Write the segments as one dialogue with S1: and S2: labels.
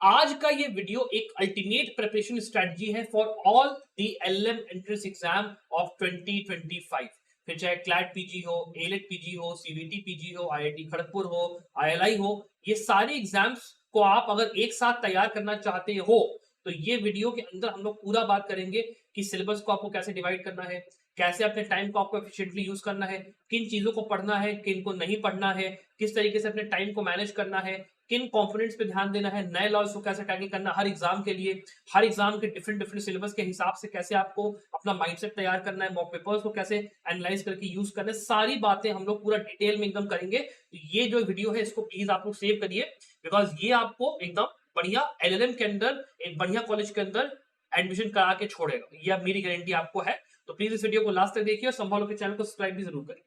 S1: आज का ये वीडियो एक अल्टीमेट प्रिपरेशन स्ट्रेटजी है for all the LLM entrance exam of 2025। फिर चाहे क्लैट पीजी हो, एलेट पीजी हो, सीवीटी पीजी हो, आईआईटी खड़गपुर हो, आईएलआई हो, ये सारे एग्जाम्स को आप अगर एक साथ तैयार करना चाहते हो तो ये वीडियो के अंदर हम लोग पूरा बात करेंगे कि सिलेबस को आपको कैसे डिवाइड करना है, कैसे अपने टाइम को आपको एफिशिएंटली यूज करना है, किन चीजों को पढ़ना है, किन को नहीं पढ़ना है, किस तरीके से अपने टाइम को मैनेज करना है, किन कंपोनेंट्स पे ध्यान देना है, नए लॉज को कैसे टैकल करना हर एग्जाम के लिए, हर एग्जाम के डिफरेंट डिफरेंट सिलेबस के हिसाब से कैसे आपको अपना माइंडसेट तैयार करना है, मॉक पेपर्स को कैसे एनालाइज करके यूज करना है, सारी बातें हम लोग पूरा डिटेल में एकदम करेंगे। तो ये जो वीडियो है इसको प्लीज आप लोग सेव करिए, बिकॉज ये आपको एकदम बढ़िया एलएलएम के अंदर एक बढ़िया कॉलेज के अंदर एडमिशन करा के छोड़ेगा, ये अब मेरी गारंटी आपको है। तो प्लीज इस वीडियो को लास्ट तक देखिए और संभालो के चैनल को सब्सक्राइब भी जरूर करें।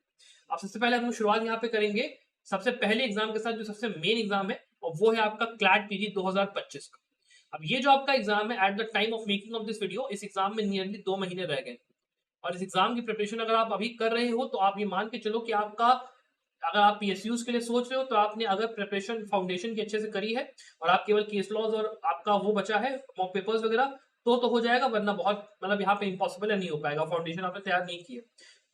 S1: अब सबसे पहले हम शुरुआत यहाँ पे करेंगे सबसे पहले एग्जाम के साथ, जो सबसे मेन एग्जाम है और वो है आपका क्लैट पीजी 2025 का। अब ये जो आपका एग्जाम है, at the time of making of this video, इस एग्जाम में नियरली 2 महीने रह गए और इस एग्जाम की प्रिपरेशन अगर आप अभी कर रहे हो तो आप ये मान के चलो कि आपका, अगर आप पीएसयूज के लिए सोच रहे हो तो आपने अगर प्रिपरेशन फाउंडेशन की अच्छे से करी है और आप केवल केस लॉज और आपका वो बचा है मॉक पेपर्स वगैरह, तो हो जाएगा, वरना बहुत मतलब यहाँ पे इम्पॉसिबल है, नहीं हो पाएगा, फाउंडेशन आपने तैयार नहीं की है।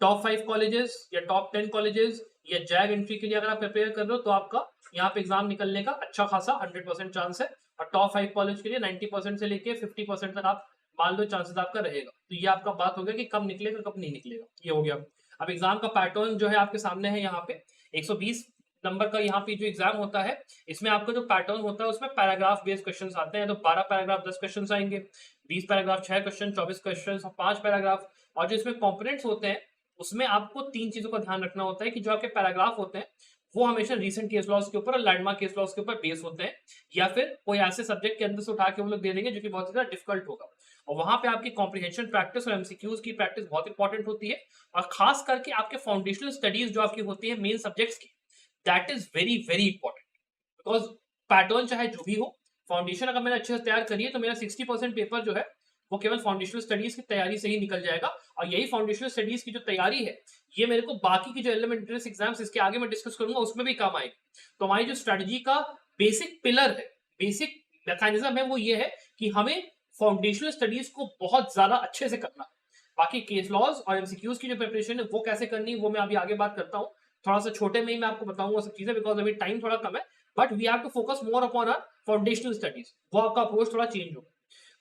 S1: टॉप 5 कॉलेजेस या टॉप 10 कॉलेजेस या जैग एंट्री के लिए अगर आप प्रिपेयर कर रहे हो तो आपका यहाँ पे एग्जाम निकलने का अच्छा खासा 100% चांस है। और टॉप 5 कॉलेज के लिए 90% से लेके 50% तक आप मान लो चांसेस आपका रहेगा। तो ये आपका बात हो गया कि कब निकलेगा कब नहीं निकलेगा, ये हो गया। अब एग्जाम का पैटर्न जो है आपके सामने है, यहाँ पे 120 नंबर का यहाँ पे जो एग्जाम होता है, इसमें आपका जो पैटर्न होता है उसमें पैराग्राफ बेस्ड क्वेश्चंस आते हैं। तो 12 पैराग्राफ 10 क्वेश्चंस आएंगे, 20 पैराग्राफ 6 क्वेश्चन, 24 क्वेश्चन और 5 पैराग्राफ। और जो इसमें कॉम्पोनेंट्स होते हैं उसमें आपको 3 चीजों का ध्यान रखना होता है कि जो आपके पैराग्राफ होते हैं वो हमेशा रीसेंट केस लॉस के ऊपर और लैंडमार्क केस लॉस के ऊपर बेस होते हैं, या फिर कोई ऐसे सब्जेक्ट के अंदर से उठा के वो लोग दे देंगे जो कि बहुत ज्यादा डिफिकल्ट होगा। और वहां पे आपकी कॉम्प्रिहेंशन प्रैक्टिस और एमसीक्यूज की प्रैक्टिस बहुत इंपॉर्टेंट होती है। और खास करके आपके फाउंडेशनल स्टडीज जो आपकी होती है मेन सब्जेक्ट्स की, that is very very important. Because pattern चाहे जो भी हो, फाउंडेशन अगर मैंने अच्छे से तैयार करी है तो मेरा 60% पेपर जो है वो केवल फाउंडेशनल स्टडीज की तैयारी से ही निकल जाएगा। और यही फाउंडेशनल स्टडीज की जो तैयारी है ये मेरे को बाकी की जो एलिमेंट्री एग्जाम्स इसके आगे मैं डिस्कस करूंगा उसमें भी काम आएगी। तो हमारी जो स्ट्रेटजी का बेसिक पिलर है, बेसिक मैकेनिज्म है, वो ये है कि हमें फाउंडेशनल स्टडीज को बहुत ज्यादा अच्छे से करना। बाकी केस लॉज और एमसीक्यूज की जो प्रिपरेशन है वो कैसे करनी है वो मैं अभी आगे बात करता हूँ, थोड़ा सा छोटे में ही मैं आपको बताऊंगा सब चीजें, बिकॉज अभी टाइम थोड़ा कम है। But we have to focus more upon our foundational studies, वो आपका अप्रोच थोड़ा चेंज होगा।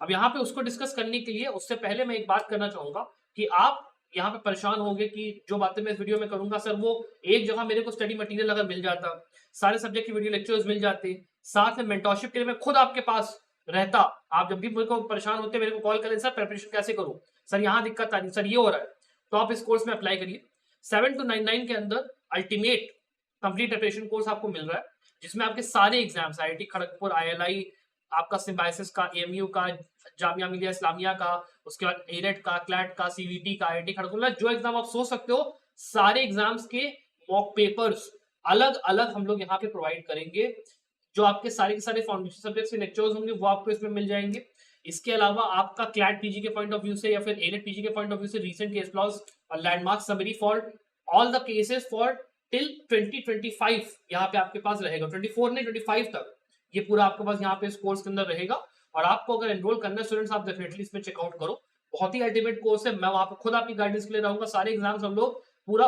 S1: अब यहाँ पे उसको डिस्कस करने के लिए उससे पहले मैं एक बात करना चाहूंगा कि आप यहाँ पे परेशान होंगे कि जो बातें मैं इस वीडियो में करूंगा सर वो एक जगह मेरे को स्टडी मटेरियल अगर मिल जाता, सारे सब्जेक्ट की वीडियो लेक्चर्स मिल जाते, साथ में मेंटरशिप के लिए मैं खुद आपके पास रहता, आप जब भी मेरे को परेशान होते मेरे को कॉल करें, सर प्रिपरेशन कैसे करूं, सर यहाँ दिक्कत आ रही, सर ये हो रहा है, तो आप इस कोर्स में अप्लाई करिए। 7299 के अंदर अल्टीमेट कंप्लीट प्रिपरेशन कोर्स आपको मिल रहा है, जिसमें आपके सारे एग्जाम्स आईआईटी खड़गपुर, आईएलआई, आपका सिम्बायोसिस का, एएमयू का, जामिया मिलिया इस्लामिया का, उसके बाद एलेट का, क्लैट का, सीवीटी का, आईआईटी खड़गपुर, जो एग्जाम आप सोच सकते हो सारे एग्जाम्स के मॉक पेपर्स अलग अलग हम लोग यहाँ पे प्रोवाइड करेंगे। जो आपके सारे के सारे फाउंडेशन सब्जेक्ट्स के लेक्चर्स होंगे वो आपको इसमें मिल जाएंगे। इसके अलावा आपका क्लैट पीजी के पॉइंट ऑफ व्यू से या फिर एलेट पीजी के पॉइंट ऑफ व्यू से रीसेंट केस लॉज और landmark summary for all the cases for till 2025 यहाँ पे आपके पास रहेगा, 24 नहीं 25 तक ये पूरा आपके पास यहाँ पे इस कोर्स के अंदर रहेगा। और आपको अगर एनरोल करना है स्टूडेंट्स, आप डेफिनेटली इसमें चेकआउट करो, बहुत ही अल्टीमेट कोर्स है। मैं वहां पे खुद आपकी गाइडेंस के लिए रहूंगा, सारे एग्जाम्स हम लोग पूरा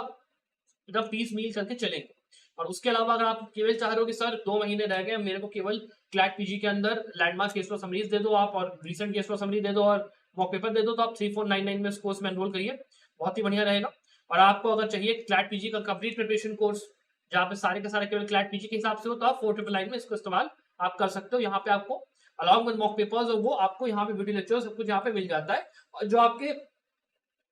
S1: एकदम पीस मील करके चलेंगे। और उसके अलावा अगर आप केवल चाह रहे हो कि सर 2 महीने रह गए, मेरे को केवल क्लैट पीजी के अंदर लैंडमार्क केस लॉ समरीज दे दो आप और रीसेंट केस लॉ समरी दे दो और मॉक पेपर दे दो, तो आप 3499 में इस कोर्स में एनरोल करिए, बहुत ही बढ़िया रहेगा। और आपको अगर चाहिए क्लैट पीजी का कंप्लीट प्रिपरेशन कोर्स जहाँ पे सारे के सारे केवल क्लैट पीजी के हिसाब से हो, तो आप 4999 में इसको इस्तेमाल आप कर सकते हो। यहाँ पे आपको अलॉन्ग विद मॉक पेपर्स और वो आपको यहाँ पे वीडियो लेक्चर सब कुछ यहाँ पे मिल जाता है। और जो आपके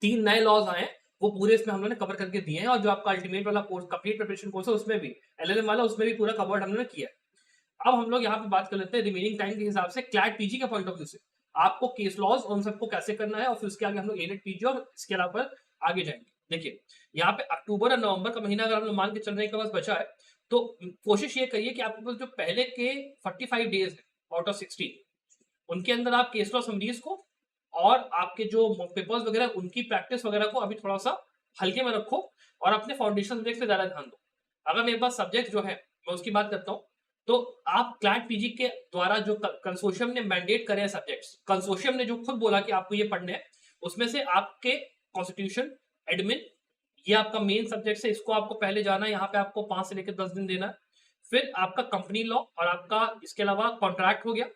S1: 3 नए लॉज आए वो पूरे इसमें हम लोगों ने कवर करके दिए हैं। और जो आपका अल्टीमेट वाला कोर्स कंप्लीट प्रिपरेशन कोर्स है उसमें भी एलएलएम वाला, उसमें भी पूरा कवर्ड हम लोगों ने किया है। अब हम लोग यहाँ पे बात कर लेते हैं रिमेनिंग टाइम के हिसाब से क्लैट पीजी के पॉइंट ऑफ व्यू से आपको केस लॉज उन सबको कैसे करना है, और फिर उसके आगे हम लोग एलेट पीजी और इसके अलावा आगे जाएंगे। देखिए यहाँ पे अक्टूबर और नवंबर का महीना अगर हम लोग मान के चल रहे हैं के पास बचा है, तो कोशिश ये करिए कि आपके पास जो पहले के 45 डेज है आउट ऑफ 60 उनके अंदर आप केस लॉ समरीज को और आपके जो पेपर्स वगैरह उनकी प्रैक्टिस वगैरह को अभी थोड़ा सा हल्के में रखो और अपने फाउंडेशन सब्जेक्ट पे ज्यादा ध्यान दो। अगर मेरे पास सब्जेक्ट जो है मैं उसकी बात करता हूँ, तो आप क्लैट पीजी के द्वारा जो कंसोर्शियम ने मैंडेट करे हैं सब्जेक्ट्स, कंसोर्शियम ने जो खुद बोला कि आपको ये पढ़ने हैं, उसमें से आपके कॉन्स्टिट्यूशन, एडमिन, ये आपका मेन सब्जेक्ट है, इसको आपको पहले जाना है, यहाँ पे आपको 5 से लेकर 10 दिन देना है। फिर आपका कंपनी लॉ और आपका इसके अलावा कॉन्ट्रैक्ट हो गया,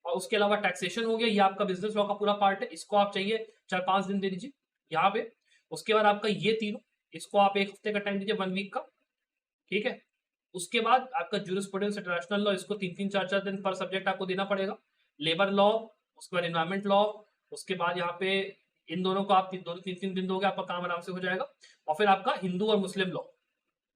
S1: और उसके अलावा टैक्सेशन हो गया, ये आपका बिजनेस लॉ का पूरा पार्ट है, इसको आप चाहिए 4-5 दिन दे दीजिए यहाँ पे। उसके बाद आपका ये तीनों, इसको आप 1 हफ्ते का टाइम दीजिए, 1 वीक का, ठीक है। उसके बाद आपका जूरिस्प्रूडेंस, इंटरनेशनल लॉ, इसको 3-3 4-4 दिन पर सब्जेक्ट आपको देना पड़ेगा। लेबर लॉ, उसके बाद एनवायरमेंट लॉ, उसके बाद यहाँ पे इन दोनों को आप 3-3 दिन दोगे, आपका काम आराम से हो जाएगा। और फिर आपका हिंदू और मुस्लिम लॉ,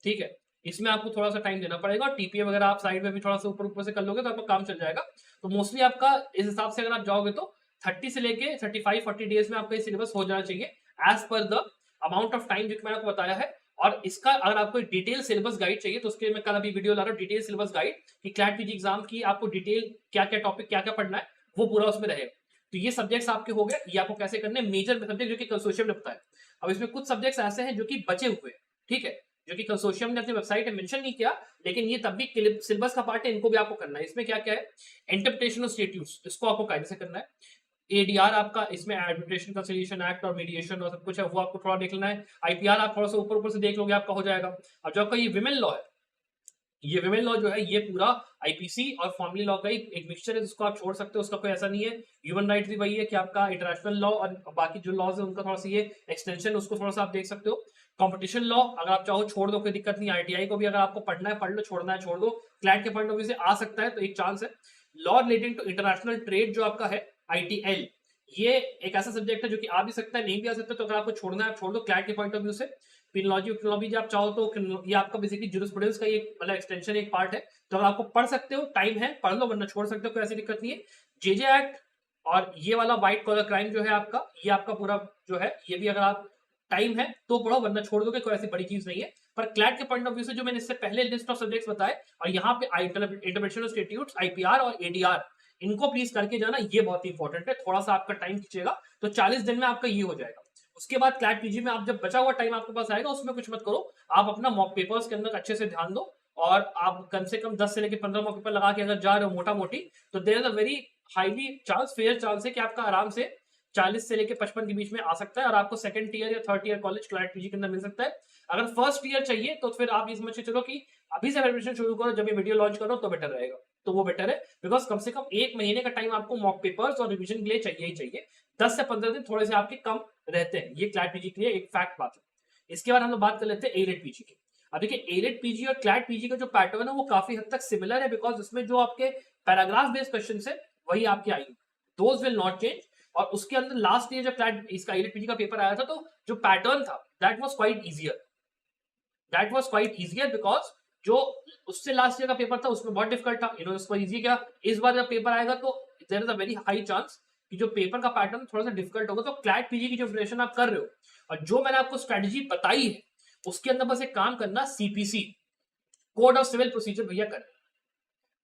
S1: ठीक है, इसमें आपको थोड़ा सा टाइम देना पड़ेगा। और टीपीए वगैरह आप साइड में भी थोड़ा सा ऊपर ऊपर से कर लोगे तो आपका काम चल जाएगा। तो मोस्टली आपका इस हिसाब से अगर आप जाओगे तो 30 से लेके 35-40 डेज में आपका ये सिलेबस हो जाना चाहिए, as per the amount of time जो मैंने आपको बताया है। और इसका अगर आपको डिटेल सिलेबस गाइड चाहिए तो उसके मैं कल अभी वीडियो ला रहा हूँ, डिटेल सिलेबस गाइड, कि क्लैट पीजी एग्जाम की आपको डिटेल क्या क्या टॉपिक क्या क्या पढ़ना है, वो पूरा उसमें रहेगा। तो ये सब्जेक्ट्स आपके हो गए, ये आपको कैसे करने हैं, मेजर सब्जेक्ट जो कि कंसोर्शियम ने बताया। अब इसमें कुछ सब्जेक्ट्स ऐसे हैं जो कि बचे हुए हैं, ठीक है, जो कि कंसोर्शियम ने अपनी वेबसाइट में मेंशन नहीं किया, लेकिन ये तब भी सिलेबस का पार्ट है, इनको भी आपको करना है। इसमें क्या क्या है, इंटरप्रिटेशन ऑफ स्टेट्यूट्स, इसको आपको कायदे से करना है। एडीआर आपका, इसमें आर्बिट्रेशन कंसिलिएशन एक्ट और मीडिएशन और सब कुछ है, वो आपको थोड़ा देख लेना है। आईपीआर आप थोड़ा सा ऊपर ऊपर से देख लोगे, आपका हो जाएगा। और जो आपका ये विमेन लॉ है, ये विमेन लॉ जो है ये पूरा आईपीसी और फैमिली लॉ का एक मिक्सचर है, जिसको आप छोड़ सकते हो, उसका कोई ऐसा नहीं है। ह्यूमन राइट्स भी वही है कि आपका इंटरनेशनल लॉ और बाकी जो लॉज है उनका थोड़ा सा ये एक्सटेंशन, उसको थोड़ा सा आप देख सकते हो। कंपटीशन लॉ अगर आप चाहो छोड़ दो, कोई दिक्कत नहीं। आईटीआई को भी अगर आपको पढ़ना है पढ़ लो, छोड़ना है छोड़ दो, क्लैट के पॉइंट ऑफ व्यू से आ सकता है तो एक चांस है। Law relating to international trade जो आपका है आईटीएल, ये एक ऐसा सब्जेक्ट है जो कि आ भी सकता है नहीं भी आ सकता, तो अगर आपको छोड़ना है आप छोड़ दो क्लैट के पॉइंट ऑफ व्यू से। क्रिमिनोलॉजी आप चाहो तो ये आपका बेसिकली ज्यूरिस्प्रूडेंस का एक मतलब एक्सटेंशन एक पार्ट है, तो अगर आपको पढ़ सकते हो, टाइम है, पढ़ लो, वरना छोड़ सकते हो, कोई ऐसी दिक्कत नहीं है। जेजे एक्ट और ये वाला व्हाइट कॉलर क्राइम जो है आपका, ये आपका पूरा जो है, ये भी अगर आप टाइम है तो पढ़ो, वरना छोड़ दोगे, कोई ऐसी बड़ी चीज नहीं है। पर क्लैट के पॉइंट ऑफ व्यू से जो मैंने इससे पहले लिस्ट ऑफ सब्जेक्ट्स बताए, और यहाँ पे इंटरप्रिटेशन ऑफ स्टेट्यूट्स, आईपीआर और एडीआर, इनको प्लीज करके जाना, ये बहुत ही इंपॉर्टेंट है। थोड़ा सा आपका टाइम खींचेगा, तो 40 दिन में आपका ये हो जाएगा। उसके बाद क्लैट पीजी में आप जब बचा हुआ टाइम आपके पास आएगा, उसमें कुछ मत करो, आप अपना मॉक पेपर्स के अंदर अच्छे से ध्यान दो, और आप कम से कम 10 से लेकर 15 मॉक पेपर लगा के अगर जा रहे हो मोटा मोटी, तो there is a very highly chance, fair chance है कि आपका आराम से 40 से लेकर 55 के बीच में आ सकता है, और आपको सेकंड ईयर या third year college CLAT PG के अंदर मिल सकता है। अगर फर्स्ट ईयर चाहिए तो फिर आप ये समझ के चलो कि अभी से प्रिपरेशन शुरू करो, जब ये वीडियो लॉन्च करो तो बेटर रहेगा, तो वो बेटर है, बिकॉज कम से कम 1 महीने का टाइम आपको मॉक पेपर्स और रिविजन के लिए चाहिए ही चाहिए। 10 से 15 दिन थोड़े से आपके कम रहते हैं, ये क्लैट पीजी के लिए एक फैक्ट बात है। इसके बाद हम लोग बात कर लेते हैं एलेट पीजी की। अब देखिए एलेट पीजी और क्लैट पीजी का जो पैटर्न है वो काफी हद तक सिमिलर है, बिकॉज उसमें जो आपके पैराग्राफ बेस्ड क्वेश्चन है वही आपके आएंगे, दोज विल नॉट चेंज। और उसके अंदर लास्ट ईयर जब क्लैट इसका एलेट पीजी का पेपर आया था, तो जो पैटर्न था that was quite easier, because जो उससे लास्ट ईयर का पेपर था उसमें बहुत डिफिकल्ट था, इन्होंने उसको इजी किया। इस बार जब पेपर आएगा तो there is a very high chance कि जो पेपर का पैटर्न थोड़ा सा डिफिकल्ट होगा। तो क्लैट पीजी की जो प्रिपरेशन आप कर रहे हो, और जो मैंने आपको स्ट्रेटजी बताई है, उसके अंदर बस एक काम करना, CPC, code of civil procedure भैया कर,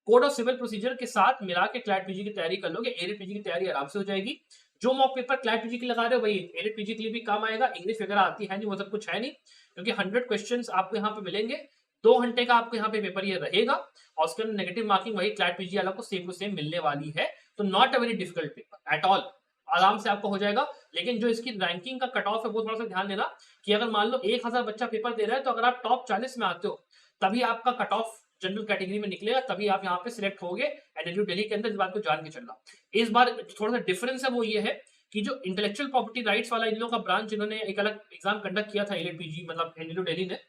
S1: कोड ऑफ सिविल प्रोसीजर के साथ मिला के क्लैट पीजी की तैयारी कर लोगे, एलिट पीजी की तैयारी आराम से हो जाएगी। जो मॉक पेपर क्लैट पीजी के लगा रहे हो वही एलिट पीजी के लिए भी काम आएगा। इंग्लिश वगैरह आती है नहीं, वो सब कुछ है नहीं, क्योंकि 100 क्वेश्चंस आपको यहाँ पे मिलेंगे, 2 घंटे का आपको यहाँ पे पेपर ये रहेगा, और उसके अंदर नेगेटिव मार्किंग वही क्लैट पीजी वाला को सेम टू सेम मिलने वाली है। तो not a very difficult paper at all, आराम से आपको हो जाएगा। लेकिन जो इसकी रैंकिंग का कट ऑफ है वो थोड़ा सा ध्यान देना, कि अगर मान लो 1000 बच्चा पेपर दे रहा है, तो अगर आप टॉप 40 में आते हो तभी आपका कट ऑफ जनरल कैटेगरी में निकलेगा, तभी आप यहाँ पे सिलेक्ट होगे एनएलयू दिल्ली के अंदर। इस बात को जान के चलना। इस बार थोड़ा सा डिफरेंस है, वो ये है कि जो इंटेलेक्चुअल प्रॉपर्टी राइट्स वाला इन लोगों का ब्रांच, इन्होंने एक अलग एग्जाम कंडक्ट किया था एलिट पीजी मतलब एनएलयू दिल्ली ने,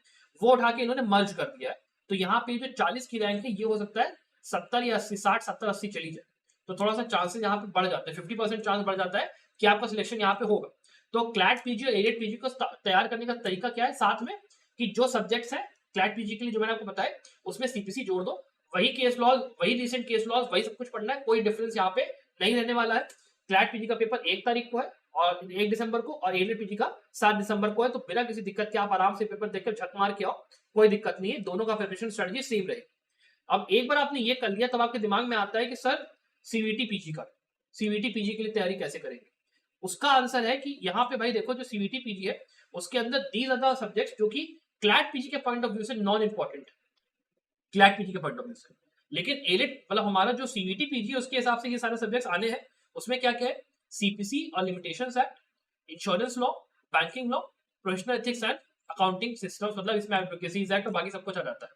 S1: वो उठा के इन्होंने मर्ज कर दिया है। तो यहाँ पे जो 40 की रैंक है, ये हो सकता है 70 या 80, 60, 70, 80 चली जाए, तो थोड़ा सा चांसेस यहाँ पे बढ़ जाते हैं, 50% चांस बढ़ जाता है कि आपका सिलेक्शन यहाँ पे होगा। तो क्लैट पीजी और एलिट पीजी को तैयार करने का तरीका क्या है, साथ में कि जो सब्जेक्ट्स है क्लैट पीजी के लिए जो मैंने आपको बताया, उसमें सीपीसी जोड़ दो, वही केस लॉज, वही रिसेंट केस लॉज, वही सब कुछ पढ़ना है, कोई डिफरेंस यहाँ पे नहीं रहने वाला है। क्लैट पीजी का पेपर 1 तारीख को है और 1 दिसंबर को, और एलिट पीजी का 7 दिसंबर को है। तो बिना किसी दिक्कत के आप आराम से पेपर देखकर झक मार के आओ, कोई दिक्कत नहीं है, दोनों का प्रिपरेशन स्ट्रेटजी सेम रहे। अब एक बार आपने ये कर लिया, तब आपके दिमाग में आता है कि सर सीवीटी पीजी का, सीवीटी पीजी के लिए तैयारी कैसे करेंगे। उसका आंसर है कि यहाँ पे भाई देखो, जो सीवीटी पीजी है उसके अंदर दीज आर द सब्जेक्ट्स जो कि क्लैट पीजी के पॉइंट ऑफ व्यू से नॉन इंपॉर्टेंट है, क्लैट पीजी के पॉइंट ऑफ व्यू से। लेकिन एलिट मतलब हमारा जो सीवीटी पीजी उसके हिसाब से ये सारे सब्जेक्ट्स आने हैं। उसमें क्या क्या है, सीपीसी और limitations act, insurance law, banking law, professional ethics and accounting systems, मतलब इसमें एडवोकेसी एक्ट और बाकी सब कुछ आ जाता है।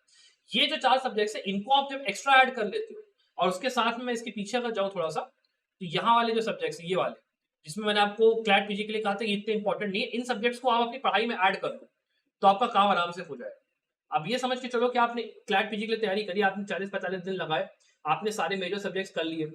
S1: ये जो 4 सब्जेक्ट्स है इनको आप जब एक्स्ट्रा ऐड कर लेते हो और उसके साथ में मैं इसके पीछे अगर जाऊं थोड़ा सा, तो यहाँ वाले जो सब्जेक्ट्स ये वाले जिसमें मैंने आपको क्लैट पीजी के लिए कहा था ये इतने इंपॉर्टेंट नहीं है, इन सब्जेक्ट्स को आप अपनी पढ़ाई में ऐड कर दो तो आपका काम आराम से हो जाएगा। अब ये समझ के चलो कि आपने क्लैट पीजी के लिए तैयारी करी, आपने 40-45 दिन लगाए, आपने सारे मेजर सब्जेक्ट्स कर लिए।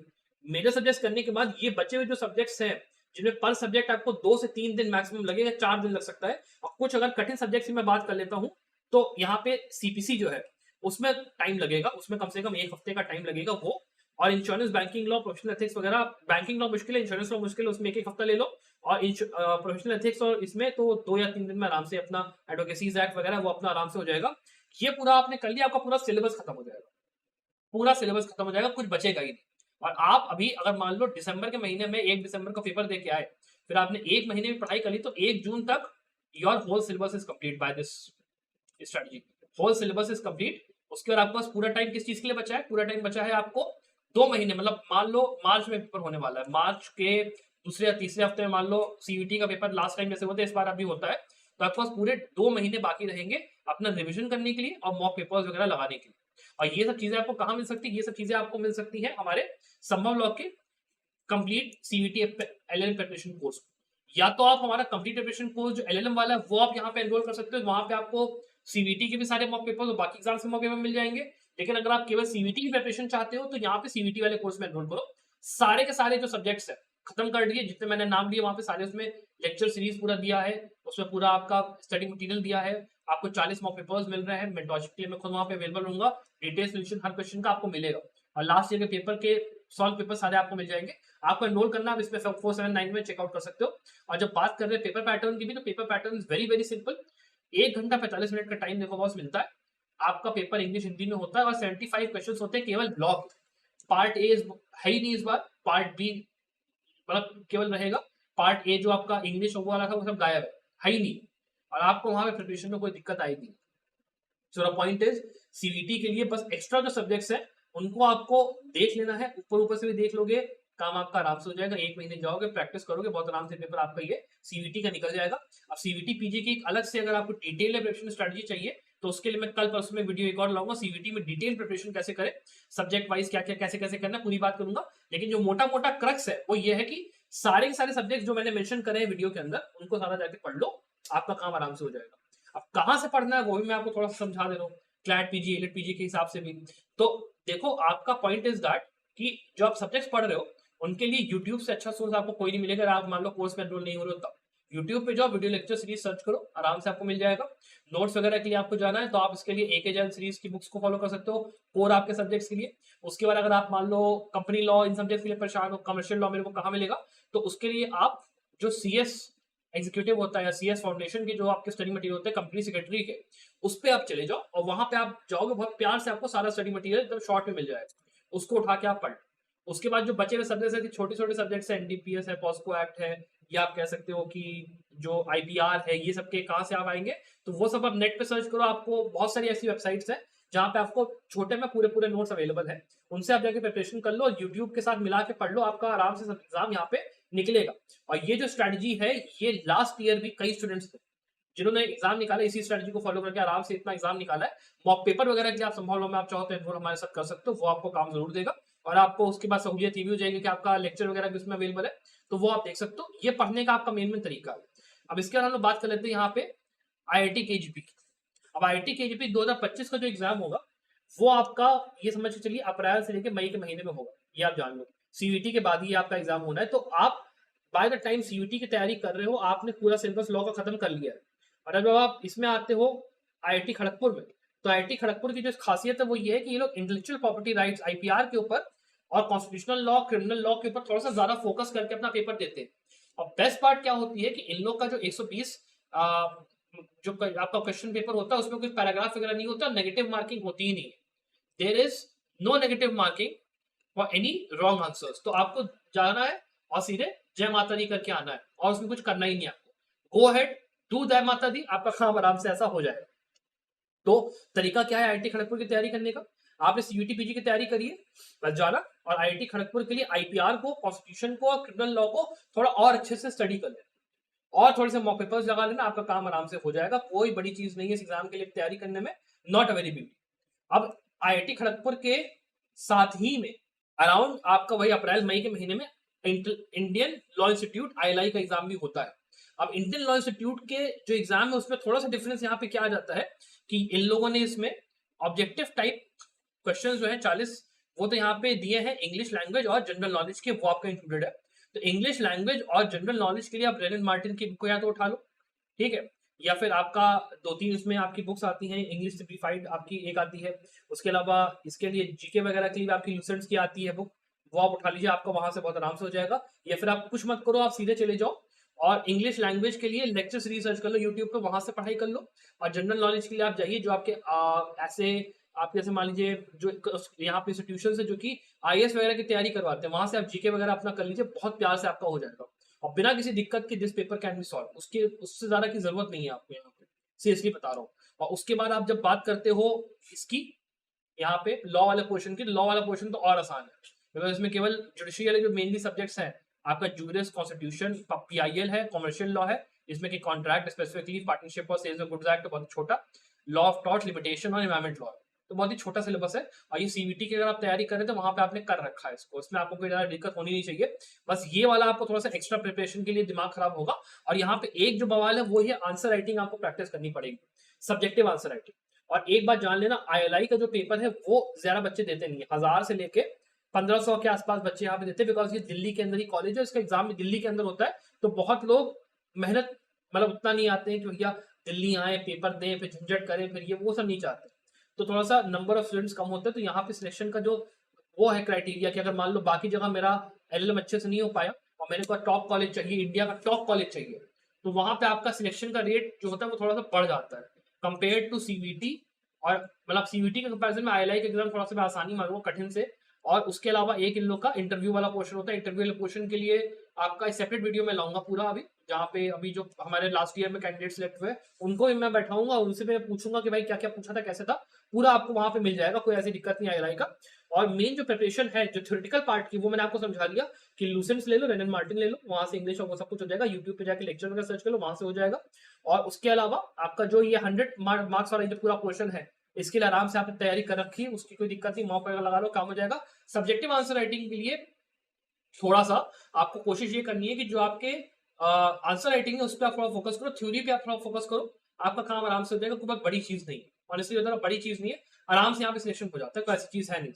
S1: मेजर सब्जेक्ट्स करने के बाद ये बचे हुए जो सब्जेक्ट्स हैं जिनमें पर सब्जेक्ट आपको 2 से 3 दिन मैक्सिमम लगेगा, 4 दिन लग सकता है। और कुछ अगर कठिन सब्जेक्ट्स की मैं बात कर लेता हूं तो यहाँ पे सीपीसी जो है उसमें टाइम लगेगा, उसमें कम से कम 1 हफ्ते का टाइम लगेगा वो। और insurance, banking law, professional ethics वगैरह, बैंकिंग लॉ मुश्किल है, इंश्योरेंस लॉ मुश्किल है, उसमें 1 हफ्ता ले लो। और प्रोफेशनल एथिक्स और इसमें तो 2 या 3 दिन में आराम से अपना एडवोकेसीज एक्ट वगैरह वो अपना आराम से हो जाएगा। ये पूरा आपने कर लिया, आपका पूरा सिलेबस खत्म हो जाएगा, पूरा सिलेबस खत्म हो जाएगा, कुछ बचेगा ही नहीं। और आप अभी अगर मान लो दिसंबर के महीने में 1 दिसंबर का पेपर दे के आए, फिर आपने 1 महीने में पढ़ाई करी तो 1 जून तक your whole syllabus is complete by this strategy, whole syllabus is complete. उसके बाद आपके पास पूरा टाइम किस चीज के लिए बचा है, पूरा टाइम बचा है आपको 2 महीने, मतलब मान लो मार्च में पेपर होने वाला है, मार्च के दूसरे या तीसरे हफ्ते में मान लो सीयूटी का पेपर लास्ट टाइम जैसे होते इस बार अभी होता है, तो आपके पास पूरे 2 महीने बाकी रहेंगे अपना रिविजन करने के लिए और मॉक पेपर्स वगैरह लगाने के लिए। और ये सब चीजें आपको कहाँ मिल सकती है, ये सब चीजें आपको मिल सकती है हमारे संभव लॉ के complete CVT LLM preparation course. या तो आप हमारा कंप्लीट प्रिपरेशन कोर्स जो एलएलएम वाला है वो आप यहाँ पे एनरोल कर सकते हो, वहां पे आपको सीवीटी के भी सारे मॉक पेपर्स और बाकी एग्जाम्स के मॉक पेपर मिल जाएंगे। लेकिन अगर आप केवल सीवीटी की प्रिपरेशन चाहते हो तो यहाँ पे सीवीटी वाले कोर्स में एनरोल करो। सारे के सारे जो सब्जेक्ट्स है खत्म कर दिए, जितने मैंने नाम लिए वहां पे सारे, उसमें लेक्चर सीरीज पूरा दिया है, उसमें पूरा आपका स्टडी मटेरियल दिया है, आपको 40 मॉक पेपर्स मिल रहे हैं, मेंटरशिप के लिए मैं खुद वहां पे अवेलेबल रहूंगा, डिटेल सोल्यूशन हर क्वेश्चन का आपको मिलेगा। और लास्ट ईयर के पेपर के सॉल्व पेपर सारे आपको मिल जाएंगे। आपको एनरोल करना आप इसमें 479 में चेकआउट कर सकते हो। और जब बात कर रहे हैं पेपर पैटर्न की भी, तो paper pattern is very very simple. 1 घंटा 45 मिनट का टाइम देखो बॉस मिलता है। आपका पेपर इंग्लिश हिंदी में होता है और 75 क्वेश्चन होते हैं केवल ब्लॉक। पार्ट ए है ही नहीं इस बार, पार्ट बी मतलब केवल रहेगा, पार्ट ए जो आपका इंग्लिश वाला था वो सब गायब है ही नहीं। और आपको वहां पे प्रिपरेशन में कोई दिक्कत आएगी। So the point is CVT के लिए बस एक्स्ट्रा जो सब्जेक्ट्स हैं उनको आपको देख लेना है, ऊपर ऊपर से भी देख लोगे काम आपका आराम से हो जाएगा। 1 महीने जाओगे, प्रैक्टिस करोगे, बहुत आराम से पेपर आपका ये सीवीटी का निकल जाएगा। अब सीवीटी पीजी की एक अलग से अगर आपको डिटेल प्रिपरेशन स्ट्रेटजी चाहिए तो उसके लिए मैं कल परसों में वीडियो एक और लाऊंगा, सीवीटी में डिटेल प्रिपरेशन कैसे करें, सब्जेक्ट वाइज क्या क्या कैसे कैसे करना, पूरी बात करूंगा। लेकिन जो मोटा मोटा क्रक्स है वो ये है कि सारे के सारे सब्जेक्ट जो मैंने मेंशन करे हैं वीडियो के अंदर उनको सारा जाके पढ़ लो, आपका काम आराम से हो जाएगा। अब कहाँ से पढ़ना है वो भी मैं आपको थोड़ा सा समझा दे रहा हूँ, क्लैट पीजी एलिट पीजी के हिसाब से भी। तो देखो आपका पॉइंट इज दैट कि जो आप सब्जेक्ट्स पढ़ रहे हो उनके लिए यूट्यूब से अच्छा सोर्स आपको कोई नहीं मिलेगा। अगर आप मान लो कोर्स में एनरोल नहीं हो रहे हो तब यूट्यूब पे जाओ, वीडियो लेक्चर सीरीज सर्च करो, आराम से आपको मिल जाएगा। नोट्स वगैरह के लिए आपको जाना है तो आप इसके लिए एक एजेंट सीरीज की बुक्स को फॉलो कर सकते हो कोर आपके सब्जेक्ट्स के लिए। उसके बाद अगर आप मान लो कंपनी लॉ इन सब्जेक्ट्स के लिए परेशान हो, कमर्शियल लॉ मेरे को कहाँ मिलेगा, तो उसके लिए आप जो सीएस एग्जीक्यूटिव होता है या सीएस फाउंडेशन के जो आपके स्टडी मटेरियल होते हैं कंपनी सेक्रेटरी के, उस पर आप चले जाओ और वहां पे आप जाओगे, बहुत प्यार से आपको सारा स्टडी मटेरियल एकदम शॉर्ट में मिल जाएगा, उसको उठा के आप पढ़। उसके बाद जो बचे हुए सब्जेक्ट्स है, छोटे छोटे सब्जेक्ट्स है, एनडीपीएस है, पॉस्को एक्ट है, या आप कह सकते हो कि जो आईपीआर है, ये सब के कहाँ से आप आएंगे, तो वो सब आप नेट पे सर्च करो, आपको बहुत सारी ऐसी वेबसाइट्स है जहाँ पे आपको छोटे में पूरे पूरे नोट्स अवेलेबल है, उनसे आप जाके प्रिपरेशन कर लो, यूट्यूब के साथ मिला के पढ़ लो, आपका आराम से सब एग्जाम यहाँ पे निकलेगा। और ये जो स्ट्रेटजी है ये लास्ट ईयर भी कई स्टूडेंट्स थे जिन्होंने एग्जाम निकाला, इसी स्ट्रेटजी को फॉलो करके आराम से इतना एग्जाम निकाला है। मॉक पेपर वगैरह के आप संभाल लो में आप चाहो तो एनरोल हमारे साथ कर सकते हो, वो आपको काम जरूर देगा। और आपको उसके बाद सहूलियत ये भी हो जाएगी कि आपका लेक्चर वगैरह भी उसमें अवेलेबल है, तो वो आप देख सकते हो। ये पढ़ने का आपका मेन तरीका है। अब इसके बाद हम लोग बात कर लेते हैं यहाँ पे IIT KGP की। अब IIT KGP 2025 का जो एग्जाम होगा वो आपका ये समझ के चलिए अप्रैल से लेकर मई के महीने में होगा, ये आप जान लो। सीयूटी के बाद ही आपका एग्जाम होना है, तो आप बाय द टाइम सीयूटी की तैयारी कर रहे हो आपने पूरा सिलेबस लॉ का खत्म कर लिया है। और जब आप इसमें आते हो IIT खड़गपुर में, तो IIT खड़गपुर की जो खासियत है वो ये है कि ये लोग इंटेलेक्चुअल प्रॉपर्टी राइट्स IPR के ऊपर और कॉन्स्टिट्यूशनल लॉ क्रिमिनल लॉ के ऊपर थोड़ा सा ज्यादा फोकस करके अपना पेपर देते हैं। और बेस्ट पार्ट क्या होती है कि इन लोग का जो 120 जो आपका क्वेश्चन पेपर होता है उसमें कुछ पैराग्राफ वगैरह नहीं होता, नेगेटिव मार्किंग होती ही नहीं है। There is no negative marking for any wrong answers. तो आपको जाना है और सीधे जय माता दी करके आना है और उसमें कुछ करना ही नहीं है आपको। गो अहेड डू जय माता दी, आपका काम आराम से ऐसा हो जाएगा। तो तरीका क्या है IIT खड़गपुर की तैयारी करने का, आपने सीयूटी पीजी की तैयारी करी है, बस जाना और आईआईटी खड़गपुर के लिए आईपीआर को, कॉन्स्टिट्यूशन को और क्रिमिनल लॉ को थोड़ा और अच्छे से स्टडी कर लेना और थोड़े से मॉक पेपर्स लगा लेना, आपका काम आराम से हो जाएगा। कोई बड़ी चीज नहीं है इस एग्जाम के लिए तैयारी करने में, नॉट अ वेरी बिग। अब आईआईटी खड़गपुर के साथ ही में अराउंड आपका वही अप्रैल मई के महीने में इंडियन लॉ इंस्टीट्यूट आईएलआई का एग्जाम भी होता है। अब इंडियन लॉ इंस्टीट्यूट के जो एग्जाम है उसमें थोड़ा सा डिफरेंस यहाँ पे क्या आ जाता है कि इन लोगों ने इसमें ऑब्जेक्टिव टाइप क्वेश्चंस जो है 40 वो तो यहाँ पे दिए हैं इंग्लिश लैंग्वेज और जनरल नॉलेज के, वो आपका इंक्लूडेड है। तो इंग्लिश लैंग्वेज और जनरल नॉलेज के लिए आप रेलन मार्टिन की बुक को या तो उठा लो, ठीक है, या फिर आपका 2-3 उसमें आपकी बुक्स आती हैं, इंग्लिश सिंप्लीफाइड आपकी एक आती है, उसके अलावा इसके लिए जीके वगैरह के लिए आपकी लूसेंट्स की आती है बुक, वो आप उठा लीजिए, आपका वहां से बहुत आराम से हो जाएगा। या फिर आप कुछ मत करो, आप सीधे चले जाओ और इंग्लिश लैंग्वेज के लिए लेक्चर्स रिसर्च कर लो यूट्यूब पे, वहां से पढ़ाई कर लो। और जनरल नॉलेज के लिए आप जाइए जो आपके ऐसे आप जैसे मान लीजिए जो यहाँ पे इंस्टीट्यूशन है जो कि आईएएस वगैरह की तैयारी करवाते हैं, वहां से आप जीके वगैरह अपना कर लीजिए, बहुत प्यार से आपका हो जाएगा और बिना किसी दिक्कत के this paper can be solve, उसके उससे ज्यादा की जरूरत नहीं है आपको यहाँ पे, सीरियसली बता रहा हूँ। और उसके बाद आप जब बात करते हो इसकी यहाँ पे लॉ वाले पोर्शन की, लॉ वाला पोर्शन तो और आसान है बिकॉज इसमें केवल जुडिशियल जो मेनली सब्जेक्ट्स हैं आपका जूरिस, कॉन्स्टिट्यूशन, पीआईएल है, कॉमर्शियल लॉ है, इसमें कि कॉन्ट्रैक्ट, स्पेसिफिकली पार्टनरशिप और सेल्स ऑफ गुड्स एक्ट बहुत छोटा, लॉ ऑफ टॉर्ट, लिमिटेशन और एनवायरमेंट लॉ, तो बहुत ही छोटा सिलेबस है। और ये सीवीटी की अगर आप तैयारी करें तो वहां पे आपने कर रखा है इसको, इसमें आपको कोई ज्यादा दिक्कत होनी नहीं चाहिए। बस ये वाला आपको थोड़ा सा एक्स्ट्रा प्रिपरेशन के लिए दिमाग खराब होगा। और यहाँ पे एक जो बवाल है वो ये आंसर राइटिंग आपको प्रैक्टिस करनी पड़ेगी, सब्जेक्टिव आंसर राइटिंग। और एक बात जान लेना, आईएलआई का जो पेपर है वो ज्यादा बच्चे देते नहीं है, 1000 से लेके 1500 के आसपास बच्चे यहाँ पे देते हैं, बिकॉज ये दिल्ली के अंदर ही कॉलेज है, इसका एग्जाम भी दिल्ली के अंदर होता है। तो बहुत लोग मेहनत मतलब उतना नहीं आते हैं कि भैया दिल्ली आए, पेपर दें, फिर झंझट करें, फिर ये वो सब नहीं चाहते, तो थोड़ा सा नंबर ऑफ स्टूडेंट्स कम होते हैं। तो यहाँ पे सिलेक्शन का जो वो है क्राइटेरिया कि अगर मान लो बाकी जगह मेरा एलएलएम अच्छे से नहीं हो पाया और मेरे को टॉप कॉलेज चाहिए, इंडिया का टॉप कॉलेज चाहिए, तो वहां पे आपका सिलेक्शन का रेट जो होता है वो थोड़ा सा बढ़ जाता है कंपेयर टू सीवीटी। और मतलब सीवीटी के कंपैरिजन में आईएलआई का एग्जाम थोड़ा सा मैं आसानी मानूंगा कठिन से। और उसके अलावा एक इन लोग का इंटरव्यू वाला पोर्शन होता है, इंटरव्यू वाले पोर्शन के लिए आपका सेपरेट वीडियो में लाऊंगा पूरा अभी, जहाँ पे अभी जो हमारे लास्ट ईयर में कैंडिडेट सिलेक्ट हुए उनको भी मैं बैठाऊंगा, उनसे मैं पूछूंगा कि भाई क्या क्या पूछा था, कैसे था, पूरा आपको वहां पे मिल जाएगा, कोई ऐसी दिक्कत नहीं आईएलआई का। और मेन जो प्रिपरेशन है जो थ्योरेटिकल पार्ट की, वो मैंने आपको समझा दिया कि लूसेंट्स ले लो, रेनन मार्टिन ले लो, वहां से इंग्लिश और वो सब कुछ हो जाएगा, यूट्यूब पे जाके लेक्चर वगैरह सर्च कर लो, वहां से हो जाएगा। और उसके अलावा आपका जो ये 100 मार्क्स वाला जो पूरा पोर्शन है इसके लिए आराम से आपने तैयारी कर रखी है, उसकी कोई दिक्कत नहीं, मॉक वगैरह लगा लो, काम हो जाएगा। सब्जेक्टिव आंसर राइटिंग के लिए थोड़ा सा आपको कोशिश ये करनी है कि जो आपके आंसर राइटिंग है उस पर आप थोड़ा फोकस करो, थ्योरी पे आप थोड़ा फोकस करो, आपका काम आराम से हो जाएगा। कोई बहुत बड़ी चीज नहीं है, ऑनेस्टली बता रहा हूं, बड़ी चीज नहीं है, आराम से यहाँ पे सिलेक्शन हो जाता है, कोई ऐसी चीज है नहीं।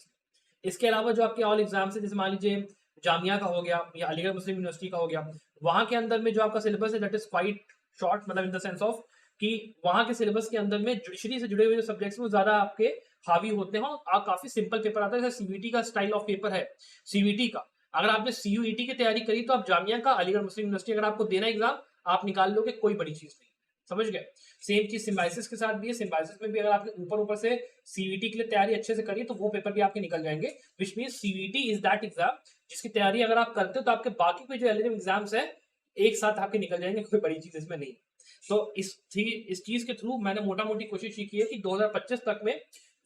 S1: इसके अलावा जो आपके ऑल एग्जाम्स है, जैसे मान लीजिए जामिया का हो गया या अलीगढ़ मुस्लिम यूनिवर्सिटी का हो गया, वहां के अंदर में जो आपका सिलेबस है दैट इज क्वाइट शॉर्ट, मतलब इन द सेंस ऑफ कि वहां के सिलेबस के अंदर में जुडिशरी से जुड़े हुए जो सब्जेक्ट्स वो ज्यादा आपके हावी होते हैं और काफी सिंपल पेपर आता है। जैसे सीवीटी का स्टाइल ऑफ पेपर है, सीवीटी का अगर आपने सीयूईटी की तैयारी करी तो आप जामिया का, अलीगढ़ मुस्लिम यूनिवर्सिटी अगर आपको देना एग्जाम आप निकाल लोगे, कोई बड़ी चीज नहीं, समझ गए। सेम चीज सिम्बाइसिस के साथ भी है, सिम्बाइसिस में भी अगर आपने ऊपर ऊपर से सीवीटी के लिए तैयारी अच्छे से करी तो वो पेपर भी आपके निकल जाएंगे, which mean CVT is that exam जिसकी तैयारी अगर आप करते हो तो आपके बाकी के जो एलिजिबल एग्जाम्स है एक साथ आपके निकल जाएंगे, कोई बड़ी चीज इसमें नहीं। तो इस चीज के थ्रू मैंने मोटा मोटी कोशिश ये की है कि 2025 तक में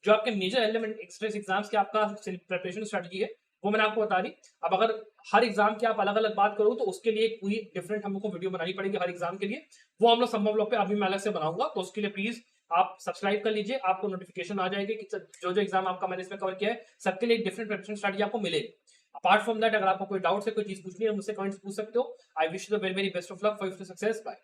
S1: जो आपके मेजर एलिमेंट एक्सप्रेस एग्जाम्स के आपका प्रिपरेशन स्ट्रेटजी है वो मैंने आपको बता दी। अब अगर हर एग्जाम की आप अलग अलग बात करो तो उसके लिए कोई डिफरेंट हमको वीडियो बनानी पड़ेगी हर एग्जाम के लिए, वो हम लोग संभव लोग पे अभी मैं अलग से बनाऊंगा, तो उसके लिए प्लीज आप सब्सक्राइब कर लीजिए, आपको नोटिफिकेशन आ जाएगी कि जो जो एग्जाम आपका मैंने इसमें कवर किया है सबके लिए डिफरेंट प्रिपरेशन स्ट्रेटजी आपको मिलेगी। अपार्ट फ्रॉम दैट अगर आपको कोई डाउट है, कोई चीज पूछनी है, मुझसे कमेंट्स पूछ सकते हो। I wish you the very very best of luck for your success, bye.